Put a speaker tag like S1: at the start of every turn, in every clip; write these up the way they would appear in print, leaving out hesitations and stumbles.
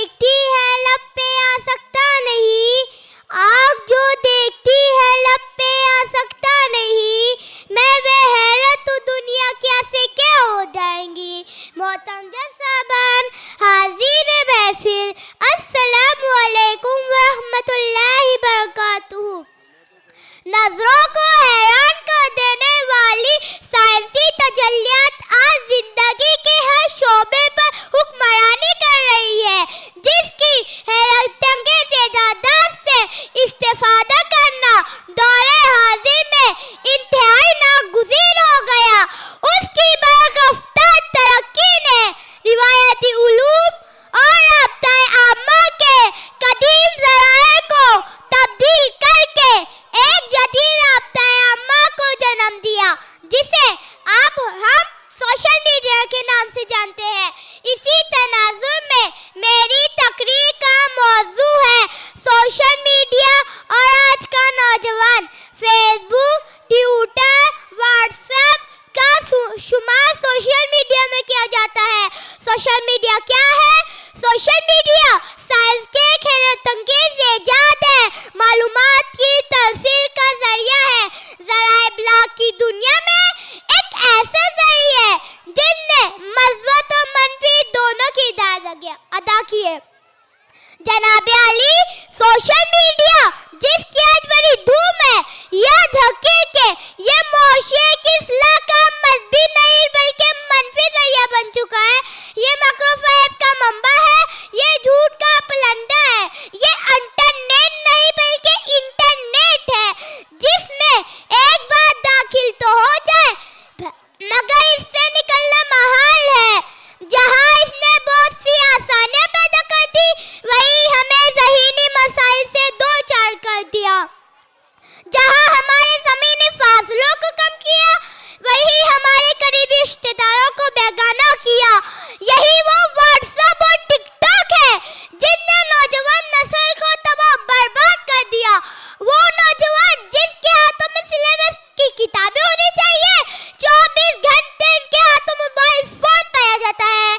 S1: देखती है लब पे आ सकता नहीं, आग जो देखती है लब पे आ सकता नहीं, मैं वे हैरत हूँ दुनिया क्या से क्या हो जाएंगी। मोहतरम साहबान, हाजिर महफिल, अस्सलामु अलैकुम व रहमतुल्लाहि बरकातुहू। नजरों को हैरान कर देने वाली साइंसी तजल्लियात आज जिंदगी के हर शोबे पर हुक्मरानी कर रही है, जिसकी हैरतअंगेज़ इजादात से इस्तेफादा करना दौरे हाजिर में इंतहाई नागुज़ीर हो गया। उसकी बररफ्तार तरक्की ने रिवायती उलूम और राब्ताए आम्मा के कदीम ज़राए को तब्दील करके एक जदीद राब्ताए आम्मा को जन्म दिया, जिसे हम सोशल मीडिया के नाम से जानते हैं। इसी तनाजुर में मेरी तकरीर का मौजू है सोशल मीडिया और आज का नौजवान। फेसबुक, ट्विटर, व्हाट्सएप का शुमार सोशल मीडिया में किया जाता है। सोशल मीडिया क्या है? सोशल मीडिया साइंस के एक हैरतअंगेज़ इजाद है, मालूमात की तरसील का जरिया है। ज़राए इब्लाग की दुनिया में एक ऐसा जरिया है जिसने मस्बत और मनफी दोनों की अदा की है। जनाब अली, सोशल मीडिया जिसकी आज बड़ी धूम है, यह धके के ये मुआशरे की इस्लाह का मजबी नहीं बल्कि मनफी जरिया बन चुका है। ये मकरूफैब का मंबा है, ये झूठ का पलंदा है, ये इंटरनेट नहीं बल्कि इंटरनेट है, जिसमें एक बार दाखिल तो हो जाए मगर इससे निकलना महाल है। जहाँ इसने बहुत सी आसानियाँ पैदा कर दी, वही हमें ज़हीनी मसाइल से दो चार कर दिया। जहाँ हमारे ज़मीनी फासलों को कम किया, वही हमारे करीबी रिश्तेदारों को बेगाना किया। यही वो व्हाट्सएप और टिकटॉक है जिसने नौजवान नस्ल को तबाह बर्बाद कर दिया। वो नौजवान जिसके हाथों में सिलेबस की किताबें होनी चाहिए, 24 घंटे इनके हाथों मोबाइल फोन पाया जाता है।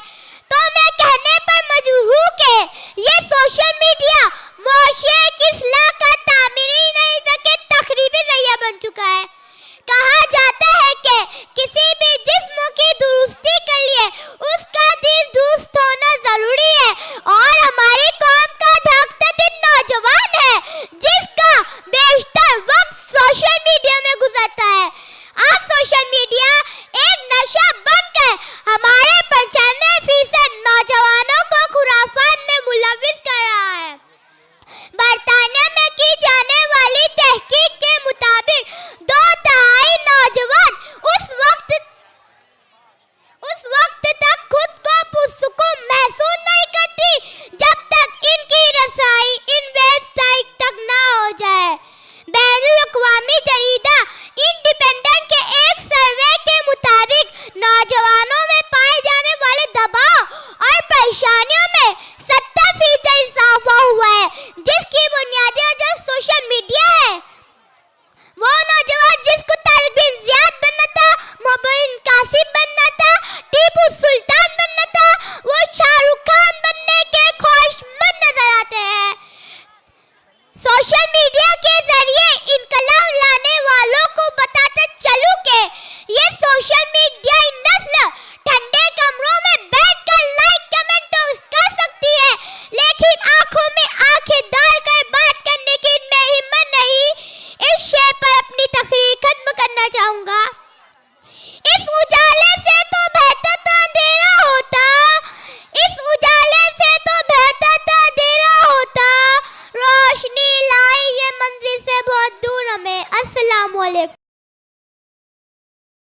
S1: तो मैं कहने पर मजबूर हूँ कि ये सोशल मीडिया मुआशरे की इस्लाह का तामीरी नहीं बल्कि तखरीबी जरिया बन चुका है। कहा जाता है कि किसी भी जिस्म की दुरुस्ती के लिए उसका दिल दुरुस्त होना जरूरी है, और हमारी कौम का धकता दिन नौजवान है जिसका बेशतर वक्त सोशल मीडिया में गुजरता है। आज सोशल मीडिया एक नशा बनकर हमारे 95% नौजवानों को खुराफात में मुलव्विस कर रहा है। बरतानिया में की जाने वाली तहकीक के मुताबिक 2/3 नौजवान उस वक्त तक खुद को पुरसुकून महसूस नहीं करती जब तक इनकी रसाई इन वेबसाइट तक ना हो जाए। बैनुल-अक़वामी जरीदा इंडिपेंडेंट के एक सर्वे के मुताबिक नौजवानों में पाए जाने वाले दबाव और परेशानियों में 70% इजाफा हुआ है, जिसकी बुनियादी वजह सोशल मीडिया है। वो नौजवान जिसको तारिक बिन ज़ियाद बनना था, मोहब्बिन कासिम बनना था, टीपू सुल्तान बनना था, वो शाहरुख खान बनने के ख्वाहिशमंद नजर आते हैं। सोशल मीडिया के जरिए इनकलाब लाने वालों को बताते चलूं कि ये सोशल मीडिया नस्ल ठंडे कमरों में बैठकर लाइक कमेंट कर सकती है, लेकिन आंखों में आंखें डालकर बात करने की इनमें हिम्मत नहीं। इस शे पर अपनी तकरीर खत्म करना चाहूंगा। इस उजाले से तो बेहतर तो अंधेरा होता, इस उजाले से तो बेहतर तो अंधेरा होता, रोशनी लाई ये मंजिल से बहुत दूर हमें। अस्सलाम वालेकुम।